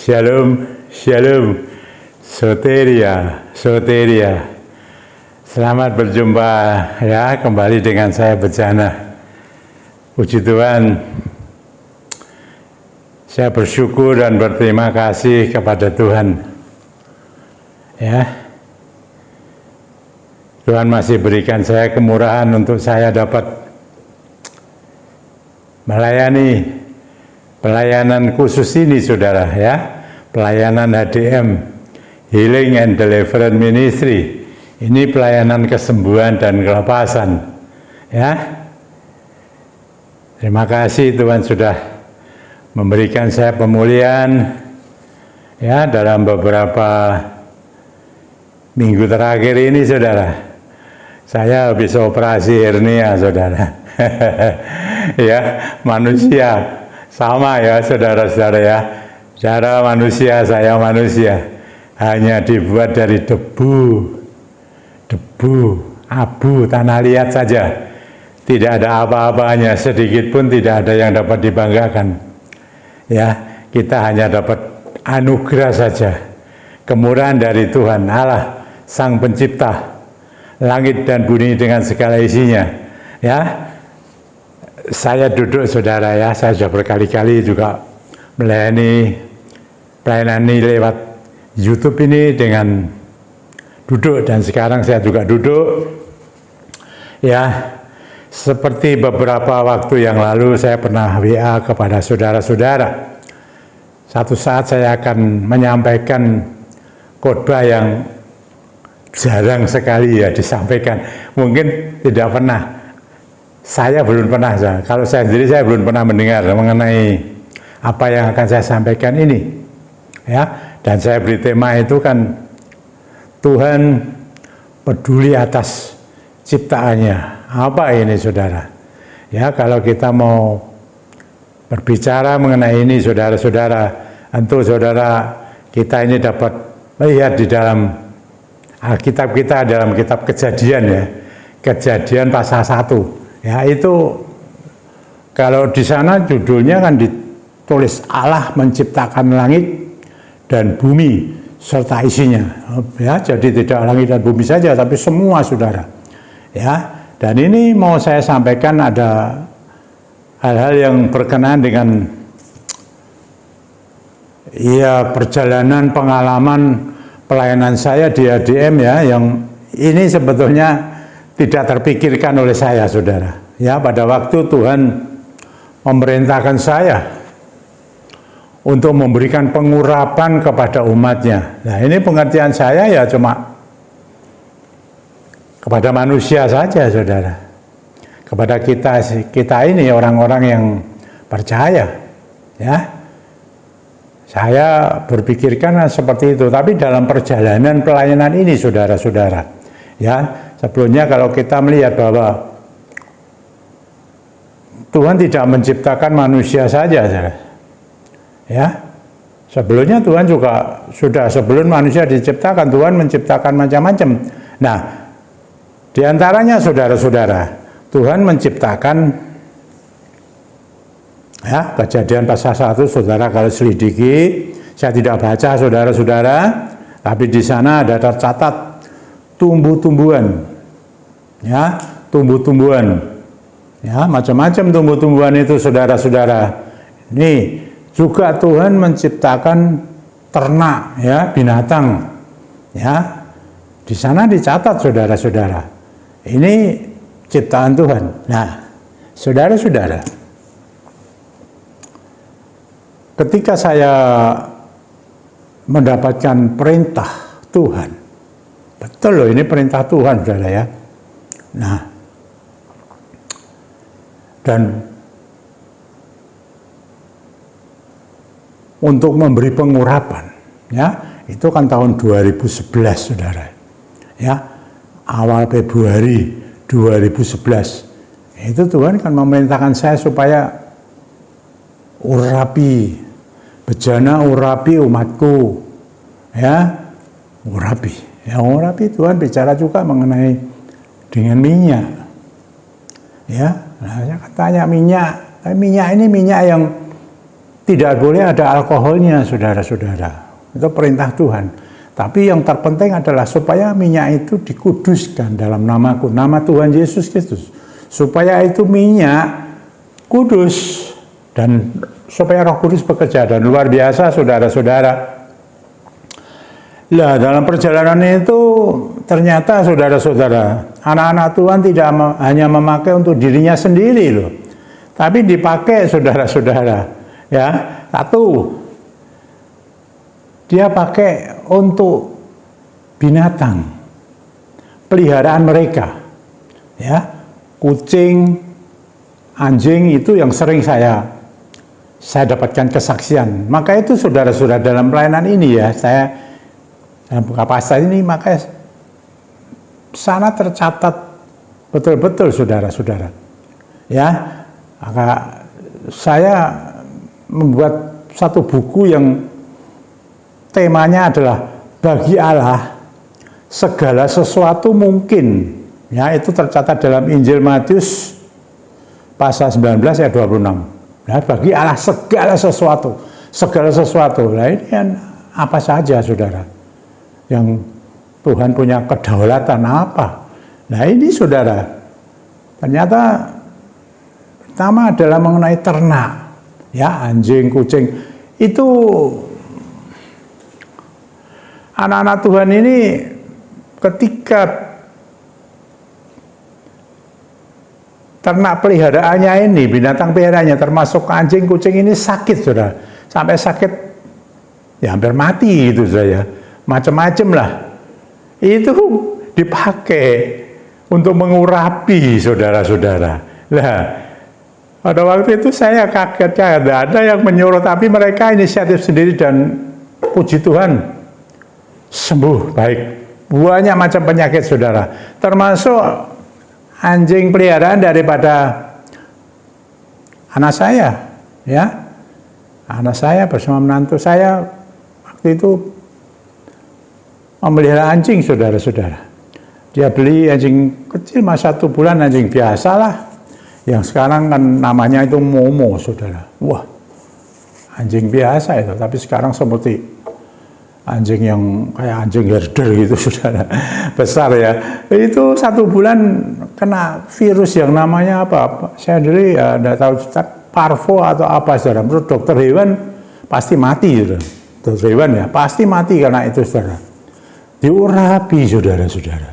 Shalom, shalom, soteria, soteria. Selamat berjumpa ya, kembali dengan saya Bejana. Puji Tuhan, saya bersyukur dan berterima kasih kepada Tuhan. Ya, Tuhan masih berikan saya kemurahan untuk saya dapat melayani pelayanan khusus ini, saudara, ya, pelayanan HDM, Healing and Deliverance Ministry. Ini pelayanan kesembuhan dan kelepasan, ya. Terima kasih Tuhan sudah memberikan saya pemulihan, ya, dalam beberapa minggu terakhir ini, saudara. Saya habis operasi hernia, saudara. Ya, manusia. Sama ya saudara-saudara ya, cara manusia, saya manusia, hanya dibuat dari debu, abu, tanah liat saja. Tidak ada apa-apanya, sedikit pun tidak ada yang dapat dibanggakan. Ya, kita hanya dapat anugerah saja, kemurahan dari Tuhan Allah, Sang Pencipta, langit dan bumi dengan segala isinya. Ya, saya duduk, saudara ya, saya sudah berkali-kali juga melayani pelayanan ini lewat YouTube ini dengan duduk, dan sekarang saya juga duduk. Ya, seperti beberapa waktu yang lalu saya pernah WA kepada saudara-saudara. Satu saat saya akan menyampaikan khotbah yang jarang sekali ya disampaikan, mungkin tidak pernah. Saya belum pernah, kalau saya sendiri saya belum pernah mendengar mengenai apa yang akan saya sampaikan ini, ya. Dan saya beri tema itu kan, Tuhan peduli atas ciptaannya. Apa ini, saudara? Ya, kalau kita mau berbicara mengenai ini, saudara-saudara, tentu saudara kita ini dapat melihat di dalam Alkitab kita, dalam kitab Kejadian, ya, Kejadian pasal 1. Ya, itu kalau di sana judulnya kan ditulis Allah menciptakan langit dan bumi serta isinya. Ya, jadi tidak langit dan bumi saja, tapi semua, saudara. Ya, dan ini mau saya sampaikan ada hal-hal yang berkenaan dengan ya perjalanan pengalaman pelayanan saya di HDM, ya, yang ini sebetulnya tidak terpikirkan oleh saya, saudara. Ya, pada waktu Tuhan memerintahkan saya untuk memberikan pengurapan kepada umatnya. Nah, ini pengertian saya ya cuma kepada manusia saja, saudara. Kepada kita ini orang-orang yang percaya, ya. Saya berpikirkan seperti itu. Tapi dalam perjalanan pelayanan ini, saudara-saudara, ya, sebelumnya kalau kita melihat bahwa Tuhan tidak menciptakan manusia saja, ya. Sebelumnya Tuhan juga sudah, sebelum manusia diciptakan, Tuhan menciptakan macam-macam. Nah, diantaranya, saudara-saudara, Tuhan menciptakan, ya, Kejadian pasal 1, saudara kalau selidiki, saya tidak baca, saudara-saudara, tapi di sana ada tercatat tumbuh-tumbuhan, ya, tumbuh-tumbuhan, ya, macam-macam tumbuh-tumbuhan itu, saudara-saudara. Ini juga Tuhan menciptakan ternak, ya, binatang, ya, di sana dicatat, saudara-saudara. Ini ciptaan Tuhan. Nah, saudara-saudara, ketika saya mendapatkan perintah Tuhan, betul loh, ini perintah Tuhan, saudara, ya. Nah, dan untuk memberi pengurapan, ya, itu kan tahun 2011, saudara, ya, awal Februari 2011. Itu Tuhan kan memerintahkan saya supaya urapi, Bejana urapi umatku, ya, urapi. Ya, urapi, Tuhan bicara juga mengenai dengan minyak. Ya, nah, saya tanya minyak ini minyak yang tidak boleh ada alkoholnya, saudara-saudara. Itu perintah Tuhan. Tapi yang terpenting adalah supaya minyak itu dikuduskan dalam namaku, nama Tuhan Yesus Kristus. Supaya itu minyak kudus dan supaya Roh Kudus bekerja. Dan luar biasa, saudara-saudara. Lah, dalam perjalanan itu ternyata, saudara-saudara, anak-anak Tuhan tidak hanya memakai untuk dirinya sendiri loh, tapi dipakai, saudara-saudara. Ya, satu, dia pakai untuk binatang peliharaan mereka, ya, kucing, anjing, itu yang sering saya dapatkan kesaksian. Maka itu, saudara-saudara, dalam pelayanan ini ya, saya dalam kapasitas ini, maka sana tercatat betul-betul, saudara-saudara. Ya, maka saya membuat satu buku yang temanya adalah bagi Allah segala sesuatu mungkin. Ya, itu tercatat dalam Injil Matius pasal 19 ayat 26. Nah, bagi Allah segala sesuatu, segala sesuatu. Nah, ini kan apa saja, saudara, yang Tuhan punya kedaulatan apa. Nah, ini, saudara, ternyata pertama adalah mengenai ternak, ya, anjing, kucing. Itu anak-anak Tuhan ini ketika ternak peliharaannya ini, binatang peliharaannya termasuk anjing, kucing ini sakit, saudara, sampai sakit ya hampir mati itu, saudara, macam-macam lah, itu dipakai untuk mengurapi, saudara-saudara. Nah, pada waktu itu saya kaget, ada yang menyuruh, tapi mereka inisiatif sendiri dan puji Tuhan sembuh baik. Banyak macam penyakit, saudara, termasuk anjing peliharaan daripada anak saya, ya, anak saya bersama menantu saya waktu itu memelihara anjing, saudara-saudara. Dia beli anjing kecil, masa 1 bulan, anjing biasa lah, yang sekarang kan namanya itu Momo, saudara. Wah, anjing biasa itu, tapi sekarang seperti anjing yang kayak anjing herder gitu, saudara, besar ya. Itu 1 bulan kena virus yang namanya apa? Saya sendiri ya tidak tahu, parvo atau apa, saudara. Menurut dokter hewan pasti mati, saudara. Dokter hewan ya pasti mati karena itu, saudara. Diurapi, saudara-saudara.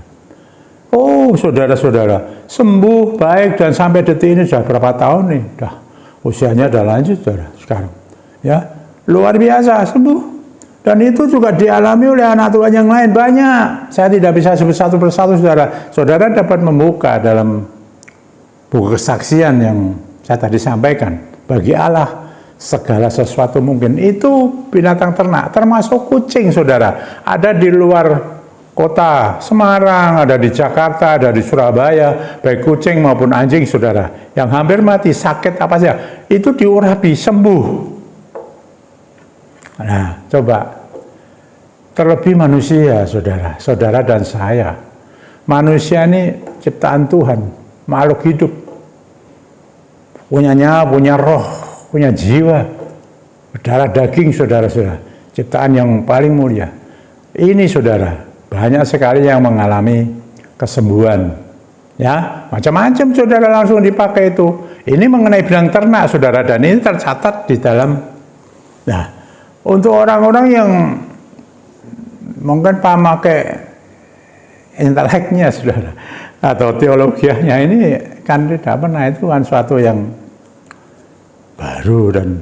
Oh, saudara-saudara, sembuh baik, dan sampai detik ini sudah berapa tahun nih? Dah usianya udah lanjut, saudara, sekarang. Ya, luar biasa, sembuh. Dan itu juga dialami oleh anak Tuhan yang lain banyak. Saya tidak bisa sebut satu persatu, saudara. Saudara dapat membuka dalam buku kesaksian yang saya tadi sampaikan. Bagi Allah segala sesuatu mungkin. Itu binatang ternak, termasuk kucing, saudara. Ada di luar kota Semarang, ada di Jakarta, ada di Surabaya, baik kucing maupun anjing, saudara, yang hampir mati, sakit apa saja, itu diurapi, sembuh. Nah, coba, terlebih manusia, saudara, saudara dan saya. Manusia ini ciptaan Tuhan, makhluk hidup, punya nyawa, punya roh, punya jiwa, darah daging, saudara-saudara, ciptaan yang paling mulia. Ini, saudara, banyak sekali yang mengalami kesembuhan, ya, macam-macam, saudara, langsung dipakai itu. Ini mengenai binatang ternak, saudara, dan ini tercatat di dalam. Nah, untuk orang-orang yang mungkin pakai inteleknya, saudara, atau teologianya, ini kan tidak pernah, itu kan suatu yang baru dan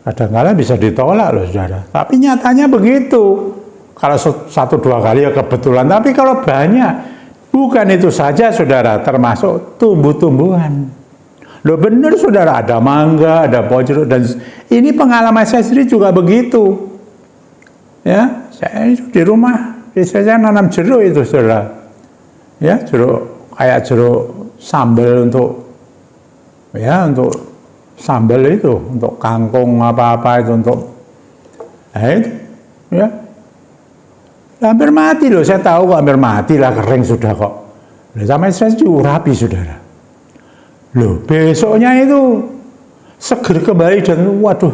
kadang-kadang bisa ditolak loh, saudara. Tapi nyatanya begitu. Kalau 1-2 kali ya kebetulan, tapi kalau banyak, bukan itu saja, saudara, termasuk tumbuh-tumbuhan. Loh, benar, saudara, ada mangga, ada pohon jeruk, dan ini pengalaman saya sendiri juga begitu. Ya, saya di rumah, saya nanam jeruk itu, saudara. Ya, jeruk kayak jeruk sambal untuk, ya, untuk sambal itu, untuk kangkung apa-apa itu, untuk, nah itu, ya. Hampir mati loh, saya tahu kok hampir mati lah, kering sudah kok. Sama saya diurapi, saudara. Loh, besoknya itu seger kembali dan waduh,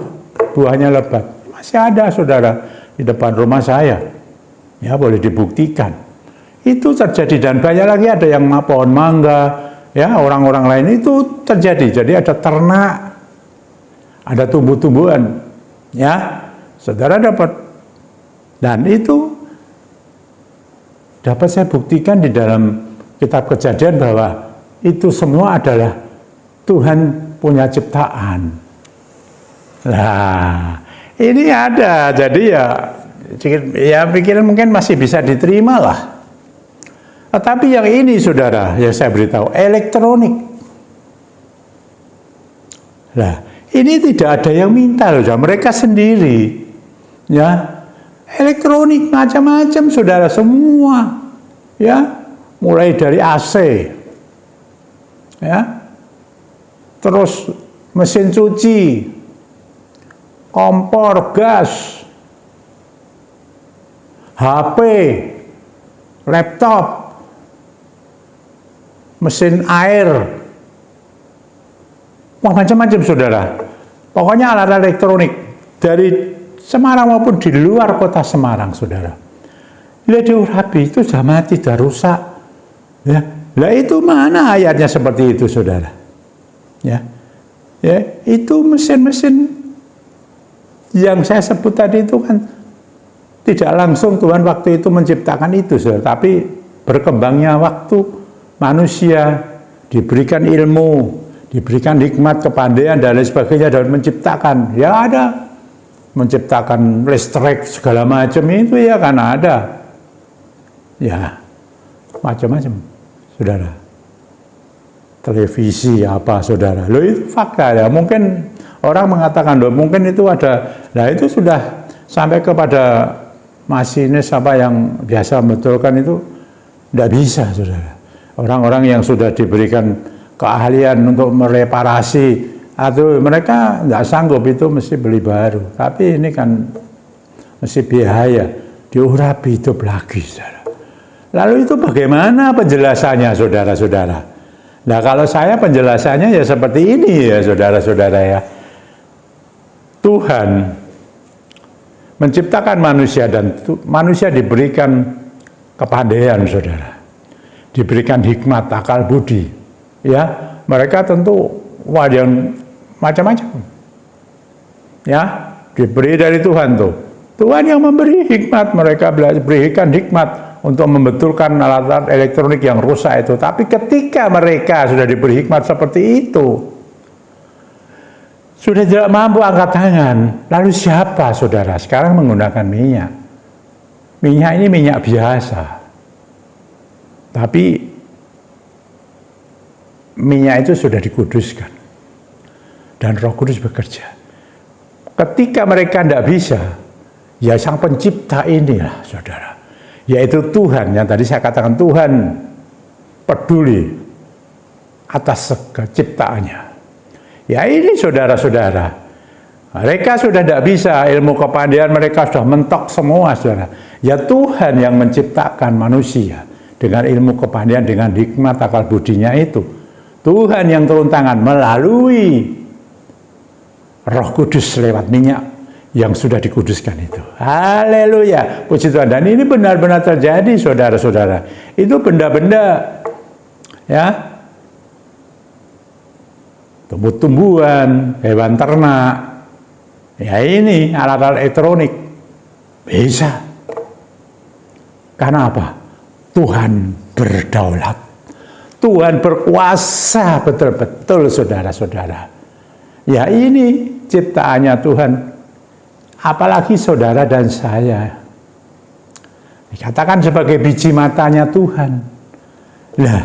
buahnya lebat. Masih ada saudara di depan rumah saya. Ya, boleh dibuktikan. Itu terjadi, dan banyak lagi ada yang pohon mangga, ya, orang-orang lain itu terjadi. Jadi ada ternak, ada tumbuh-tumbuhan, ya, saudara dapat, dan itu dapat saya buktikan di dalam kitab Kejadian bahwa itu semua adalah Tuhan punya ciptaan. Nah, ini ada, jadi ya pikiran mungkin masih bisa diterima lah. Tetapi yang ini saudara, yang saya beritahu, elektronik. Nah, ini tidak ada yang minta loh, mereka sendiri. Ya, elektronik macam-macam saudara, semua. Ya, mulai dari AC. Ya. Terus mesin cuci, kompor gas, HP, laptop, mesin air, macam-macam saudara. Pokoknya alat elektronik dari Semarang maupun di luar kota Semarang saudara. Lihat diurapi itu sudah mati, sudah rusak. Ya, lah itu mana ayatnya seperti itu saudara? Ya, itu mesin-mesin yang saya sebut tadi itu kan tidak langsung Tuhan waktu itu menciptakan itu saudara, tapi berkembangnya waktu. Manusia diberikan ilmu, diberikan hikmat, kepandaian dan lain sebagainya dalam menciptakan. Ya ada menciptakan listrik segala macam itu ya kan ada. Ya macam-macam saudara. Televisi apa saudara. Loh itu fakta ya. Mungkin orang mengatakan loh mungkin itu ada. Nah itu sudah sampai kepada masinis apa yang biasa membetulkan itu tidak bisa saudara. Orang-orang yang sudah diberikan keahlian untuk mereparasi atau mereka nggak sanggup itu mesti beli baru. Tapi ini kan mesti biaya, diurapi hidup lagi, saudara. Lalu itu bagaimana penjelasannya, saudara-saudara? Nah kalau saya penjelasannya ya seperti ini ya, saudara-saudara ya. Tuhan menciptakan manusia dan manusia diberikan kepandaian, saudara. Diberikan hikmat, akal budi, ya mereka tentu yang macam-macam, ya diberi dari Tuhan tuh. Tuhan yang memberi hikmat, mereka berikan hikmat untuk membetulkan alat-alat elektronik yang rusak itu. Tapi ketika mereka sudah diberi hikmat seperti itu, sudah tidak mampu angkat tangan, lalu siapa saudara sekarang menggunakan minyak? Minyak ini minyak biasa. Tapi minyak itu sudah dikuduskan dan Roh Kudus bekerja. Ketika mereka tidak bisa, ya Sang Pencipta inilah saudara, yaitu Tuhan yang tadi saya katakan Tuhan peduli atas segala ciptaannya. Ya ini saudara-saudara, mereka sudah tidak bisa, ilmu kepandaian mereka sudah mentok semua saudara. Ya Tuhan yang menciptakan manusia dengan ilmu kepandaian, dengan hikmat akal budinya itu. Tuhan yang turun tangan melalui Roh Kudus lewat minyak yang sudah dikuduskan itu. Haleluya, puji Tuhan. Dan ini benar-benar terjadi saudara-saudara. Itu benda-benda ya, tumbuh-tumbuhan, hewan ternak. Ya ini alat-alat elektronik bisa. Karena apa? Tuhan berdaulat, Tuhan berkuasa betul-betul saudara-saudara. Ya ini ciptaannya Tuhan, apalagi saudara dan saya. Dikatakan sebagai biji matanya Tuhan. Nah,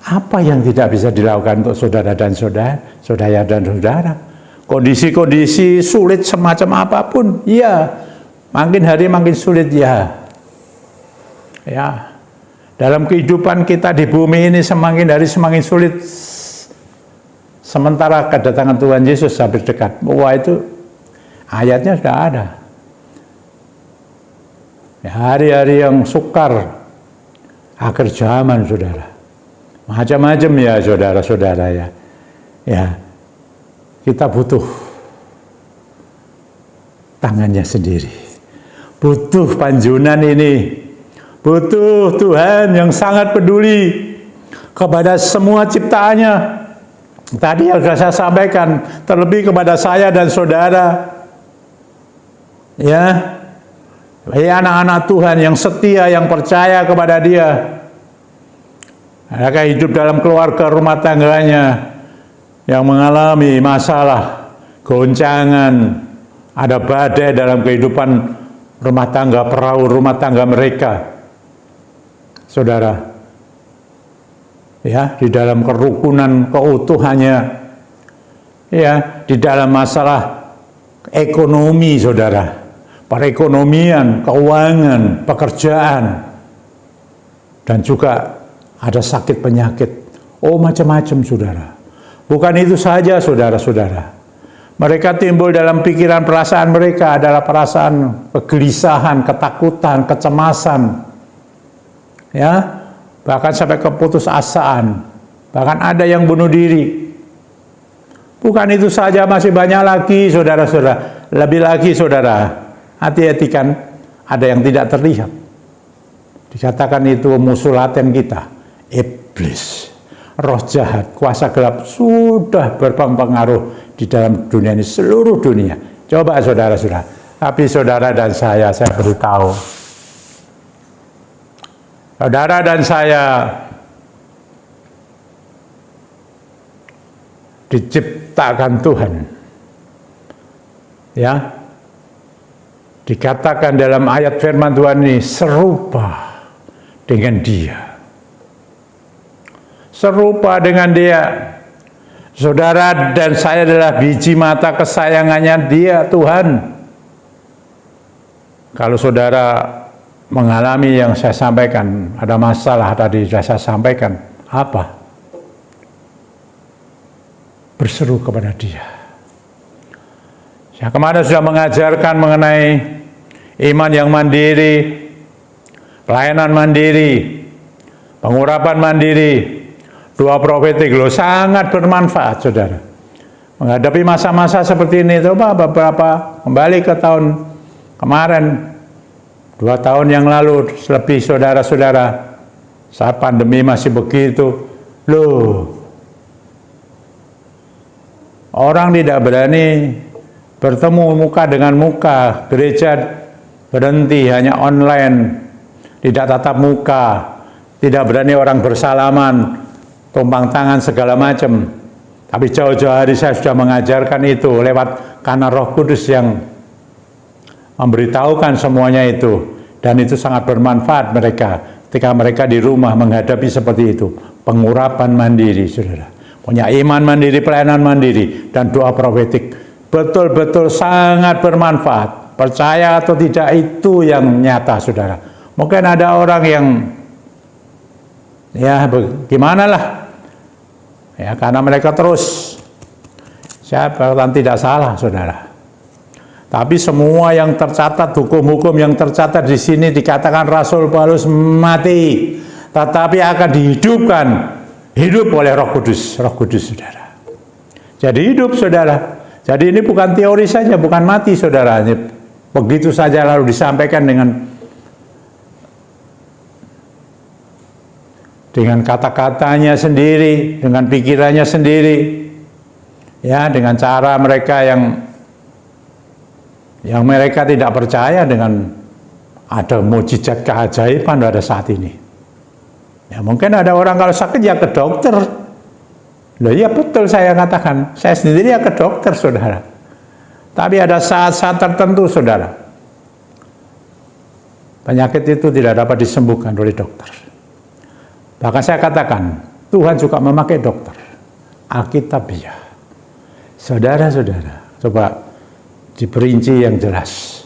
apa yang tidak bisa dilakukan untuk saudara dan saudara? Kondisi-kondisi sulit semacam apapun, ya makin hari makin sulit ya. Ya, dalam kehidupan kita di bumi ini semakin hari semakin sulit. Sementara kedatangan Tuhan Yesus hampir dekat. Wah itu ayatnya sudah ada. Ya, hari-hari yang sukar, akhir zaman saudara. Macam-macam ya saudara-saudara ya. Ya, kita butuh tangannya sendiri. Butuh panjunan ini, butuh Tuhan yang sangat peduli kepada semua ciptaannya. Tadi yang saya sampaikan, terlebih kepada saya dan saudara, ya, anak-anak Tuhan yang setia, yang percaya kepada Dia. Mereka hidup dalam keluarga rumah tangganya yang mengalami masalah, goncangan, ada badai dalam kehidupan rumah tangga, perahu rumah tangga mereka, saudara. Ya, di dalam kerukunan keutuhannya, ya, di dalam masalah ekonomi, saudara, perekonomian, keuangan, pekerjaan, dan juga ada sakit penyakit, macam-macam, saudara. Bukan itu saja, saudara-saudara. Mereka timbul dalam pikiran, perasaan mereka adalah perasaan kegelisahan, ketakutan, kecemasan, ya, bahkan sampai keputusasaan, bahkan ada yang bunuh diri. Bukan itu saja, masih banyak lagi, saudara-saudara. Lebih lagi, saudara, hati-hati, kan ada yang tidak terlihat. Dikatakan itu musuh laten kita, iblis, roh jahat, kuasa gelap sudah berpengaruh di dalam dunia ini, seluruh dunia. Coba saudara-saudara, tapi saudara dan saya beritahu, saudara dan saya diciptakan Tuhan, ya, dikatakan dalam ayat firman Tuhan ini serupa dengan Dia, serupa dengan Dia. Saudara dan saya adalah biji mata kesayangannya Dia, Tuhan. Kalau saudara mengalami yang saya sampaikan, ada masalah tadi sudah saya sampaikan, apa? Berseru kepada Dia. Saya kemarin sudah mengajarkan mengenai iman yang mandiri, pelayanan mandiri, pengurapan mandiri, doa profetik, loh, sangat bermanfaat, saudara. Menghadapi masa-masa seperti ini, coba beberapa kembali ke tahun kemarin, 2 tahun yang lalu, lebih, saudara-saudara, saat pandemi masih begitu, loh, orang tidak berani bertemu muka dengan muka, gereja berhenti, hanya online, tidak tatap muka, tidak berani orang bersalaman, tumpang tangan segala macam. Tapi jauh-jauh hari saya sudah mengajarkan itu lewat karena Roh Kudus yang memberitahukan semuanya itu, dan itu sangat bermanfaat mereka ketika mereka di rumah menghadapi seperti itu. Pengurapan mandiri, saudara, punya iman mandiri, pelayanan mandiri, dan doa profetik betul-betul sangat bermanfaat. Percaya atau tidak, itu yang nyata, saudara. Mungkin ada orang yang ya gimana lah, ya, karena mereka terus, saya berkata tidak salah, saudara. Tapi semua yang tercatat, hukum-hukum yang tercatat di sini dikatakan Rasul Paulus mati, tetapi akan dihidupkan, hidup oleh Roh Kudus, saudara. Jadi hidup, saudara. Jadi ini bukan teori saja, bukan mati, saudara. Begitu saja lalu disampaikan dengan kata-katanya sendiri, dengan pikirannya sendiri, ya, dengan cara mereka yang mereka tidak percaya dengan ada mukjizat keajaiban pada saat ini. Ya, mungkin ada orang kalau sakit ya ke dokter. Loh, ya betul saya katakan, saya sendiri ya ke dokter, saudara. Tapi ada saat-saat tertentu, saudara, penyakit itu tidak dapat disembuhkan oleh dokter. Bahkan saya katakan, Tuhan juga memakai dokter, Alkitabiah. Saudara-saudara, coba diperinci yang jelas.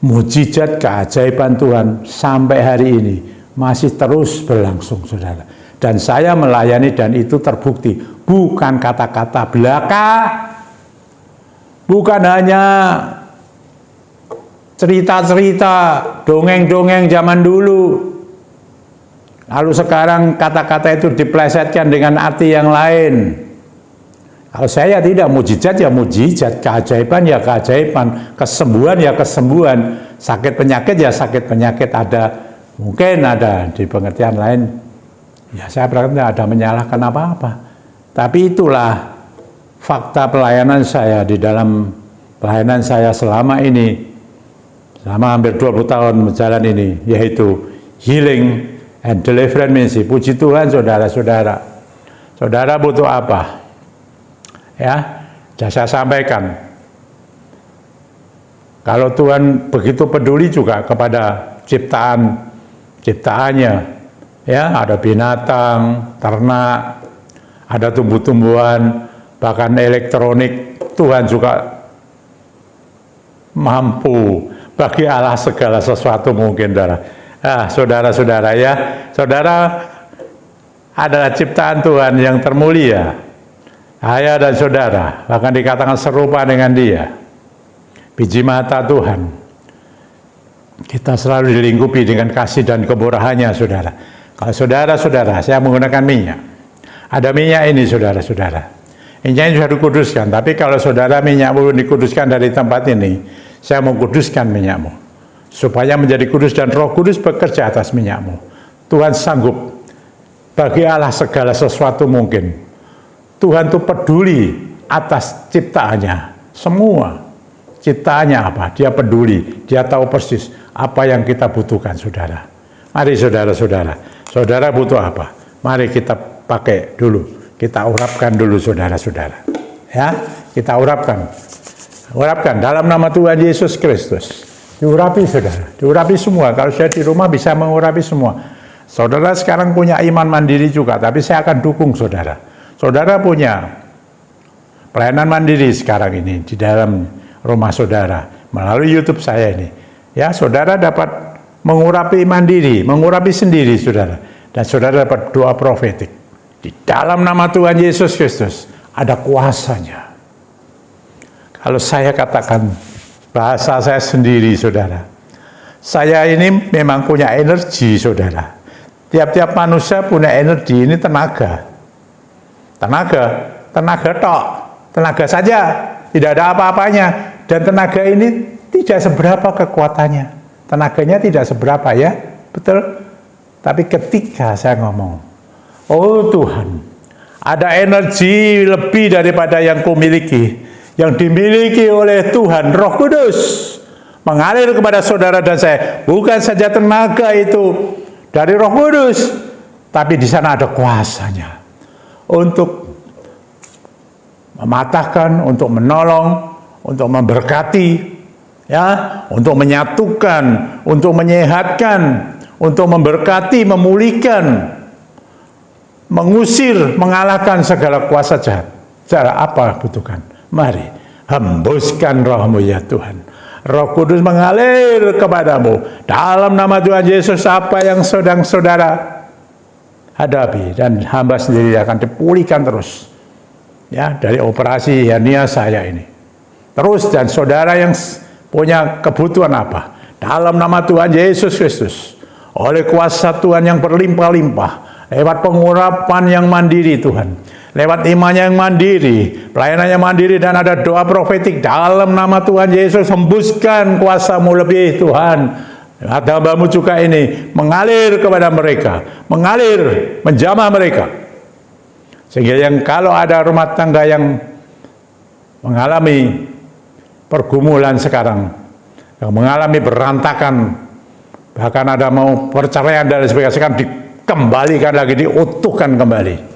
Mujizat keajaiban Tuhan sampai hari ini masih terus berlangsung, saudara. Dan saya melayani dan itu terbukti. Bukan kata-kata belaka, bukan hanya cerita-cerita, dongeng-dongeng zaman dulu. Lalu sekarang kata-kata itu diplesetkan dengan arti yang lain. Kalau saya tidak, mujizat ya mujizat, keajaiban ya keajaiban, kesembuhan ya kesembuhan, sakit penyakit ya sakit penyakit. Ada, mungkin ada di pengertian lain, ya saya berarti tidak ada menyalahkan apa-apa. Tapi itulah fakta pelayanan saya di dalam pelayanan saya selama ini, selama hampir 20 tahun berjalan ini, yaitu healing and deliverance ministry. Puji Tuhan saudara-saudara. Saudara butuh apa? Ya, sudah saya sampaikan. Kalau Tuhan begitu peduli juga kepada ciptaannya, ya, ada binatang, ternak, ada tumbuh-tumbuhan, bahkan elektronik, Tuhan juga mampu. Bagi Allah segala sesuatu mungkin, saudara-saudara ya, saudara adalah ciptaan Tuhan yang termulia. Saya dan saudara bahkan dikatakan serupa dengan Dia, biji mata Tuhan. Kita selalu dilingkupi dengan kasih dan kemurahannya, saudara. Kalau saudara-saudara, saya menggunakan minyak. Ada minyak ini, saudara-saudara. Minyaknya sudah dikuduskan, tapi kalau saudara minyak belum dikuduskan dari tempat ini, saya mau kuduskan minyakmu, supaya menjadi kudus dan Roh Kudus bekerja atas minyakmu. Tuhan sanggup, bagi Allah segala sesuatu mungkin. Tuhan itu peduli atas ciptaannya, semua ciptaannya apa, Dia peduli, Dia tahu persis apa yang kita butuhkan, saudara. Mari saudara-saudara, saudara butuh apa? Mari kita pakai dulu, kita urapkan dulu saudara-saudara. Ya, kita urapkan dalam nama Tuhan Yesus Kristus. Diurapi saudara, diurapi semua. Kalau saya di rumah bisa mengurapi semua. Saudara sekarang punya iman mandiri juga, tapi saya akan dukung saudara. Saudara punya pelayanan mandiri sekarang ini di dalam rumah saudara melalui YouTube saya ini. Ya, saudara dapat mengurapi mandiri, mengurapi sendiri saudara. Dan saudara dapat doa profetik. Di dalam nama Tuhan Yesus Kristus ada kuasanya. Kalau saya katakan bahasa saya sendiri saudara, saya ini memang punya energi saudara. Tiap-tiap manusia punya energi, ini tenaga tok, tenaga saja, tidak ada apa-apanya. Dan tenaga ini tidak seberapa kekuatannya, tenaganya tidak seberapa ya, betul. Tapi ketika saya ngomong, oh Tuhan, ada energi lebih daripada yang kumiliki, yang dimiliki oleh Tuhan, Roh Kudus, mengalir kepada saudara dan saya. Bukan saja tenaga itu dari Roh Kudus, tapi di sana ada kuasanya. Untuk mematahkan, untuk menolong, untuk memberkati, ya, untuk menyatukan, untuk menyehatkan, untuk memberkati, memulihkan, mengusir, mengalahkan segala kuasa jahat. Cara apa butuhkan? Mari, hembuskan roh-Mu ya Tuhan. Roh Kudus mengalir kepadamu. Dalam nama Tuhan Yesus, apa yang sedang saudara hadapi dan hamba sendiri akan dipulihkan terus, ya, dari operasi hernia saya ini terus. Dan saudara yang punya kebutuhan apa, dalam nama Tuhan Yesus Kristus, oleh kuasa Tuhan yang berlimpah-limpah, lewat pengurapan yang mandiri Tuhan, lewat imannya yang mandiri, pelayanannya mandiri, dan ada doa profetik, dalam nama Tuhan Yesus, hembuskan kuasa-Mu lebih Tuhan. Hamba-Mu juga ini mengalir kepada mereka, mengalir, menjamah mereka. Sehingga yang kalau ada rumah tangga yang mengalami pergumulan sekarang, yang mengalami berantakan, bahkan ada mau perceraian dan sebagainya, sekarang dikembalikan lagi, diutuhkan kembali.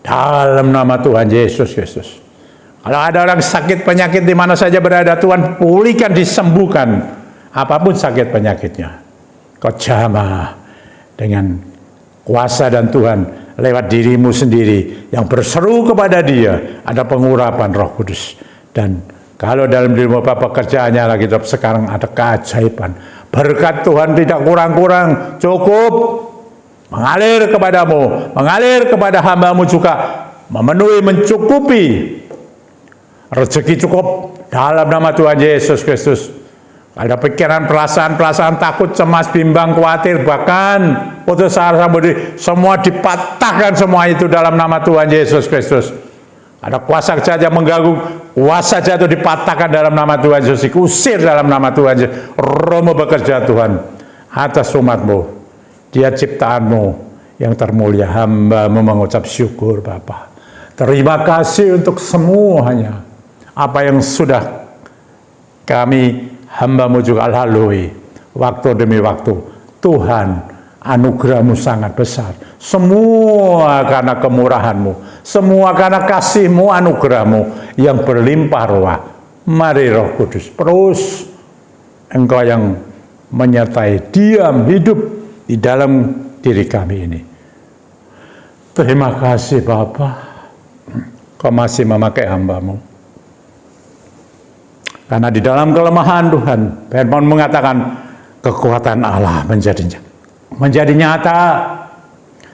Dalam nama Tuhan Yesus Kristus. Kalau ada orang sakit penyakit di mana saja berada, Tuhan pulihkan, disembuhkan. Apapun sakit penyakitnya, kau jamah dengan kuasa dan Tuhan lewat dirimu sendiri yang berseru kepada Dia. Ada pengurapan Roh Kudus. Dan kalau dalam dirimu apa pekerjaannya lagi sekarang, ada keajaiban. Berkat Tuhan tidak kurang-kurang, cukup mengalir kepadamu, mengalir kepada hamba-Mu juga, memenuhi, mencukupi. Rezeki cukup dalam nama Tuhan Yesus Kristus. Ada pikiran, perasaan takut, cemas, bimbang, khawatir, bahkan putus asa, semua dipatahkan semua itu dalam nama Tuhan Yesus Kristus. Ada kuasa jahat yang mengganggu, kuasa jahat itu dipatahkan dalam nama Tuhan Yesus, usir dalam nama Tuhan Yesus. Roh-Mu bekerja Tuhan atas umat-Mu, Dia ciptaan-Mu yang termulia. Hamba-Mu mengucap syukur Bapa. Terima kasih untuk semuanya apa yang sudah kami hamba-Mu juga lalui waktu demi waktu. Tuhan, anugerah-Mu sangat besar. Semua karena kemurahan-Mu, semua karena kasih-Mu, anugerah-Mu yang berlimpah ruah. Mari Roh Kudus, terus Engkau yang menyertai, diam, hidup di dalam diri kami ini. Terima kasih Bapa, Kau masih memakai hamba-Mu. Karena di dalam kelemahan Tuhan, firman mengatakan kekuatan Allah menjadi nyata.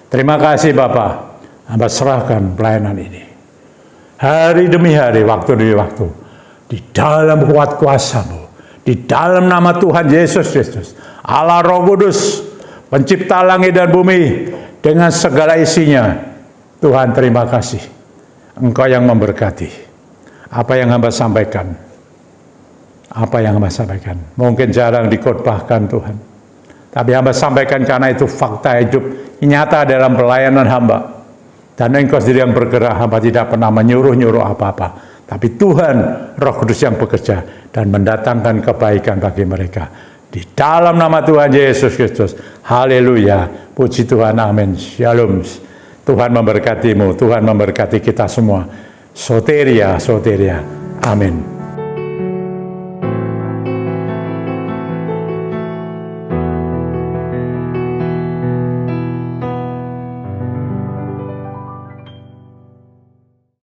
Terima kasih Bapa, hamba serahkan pelayanan ini. Hari demi hari, waktu demi waktu, di dalam kuat kuasa-Mu, di dalam nama Tuhan Yesus Kristus, Allah Roh Kudus, pencipta langit dan bumi, dengan segala isinya. Tuhan, terima kasih. Engkau yang memberkati. Apa yang hamba sampaikan, mungkin jarang dikhotbahkan Tuhan, tapi hamba sampaikan karena itu fakta hidup nyata dalam pelayanan hamba. Dan Engkau sendiri yang bergerak, hamba tidak pernah menyuruh-nyuruh apa-apa, tapi Tuhan Roh Kudus yang bekerja dan mendatangkan kebaikan bagi mereka. Di dalam nama Tuhan Yesus Kristus, haleluya, puji Tuhan, amin, shalom. Tuhan memberkati-Mu, Tuhan memberkati kita semua. Soteria, amin.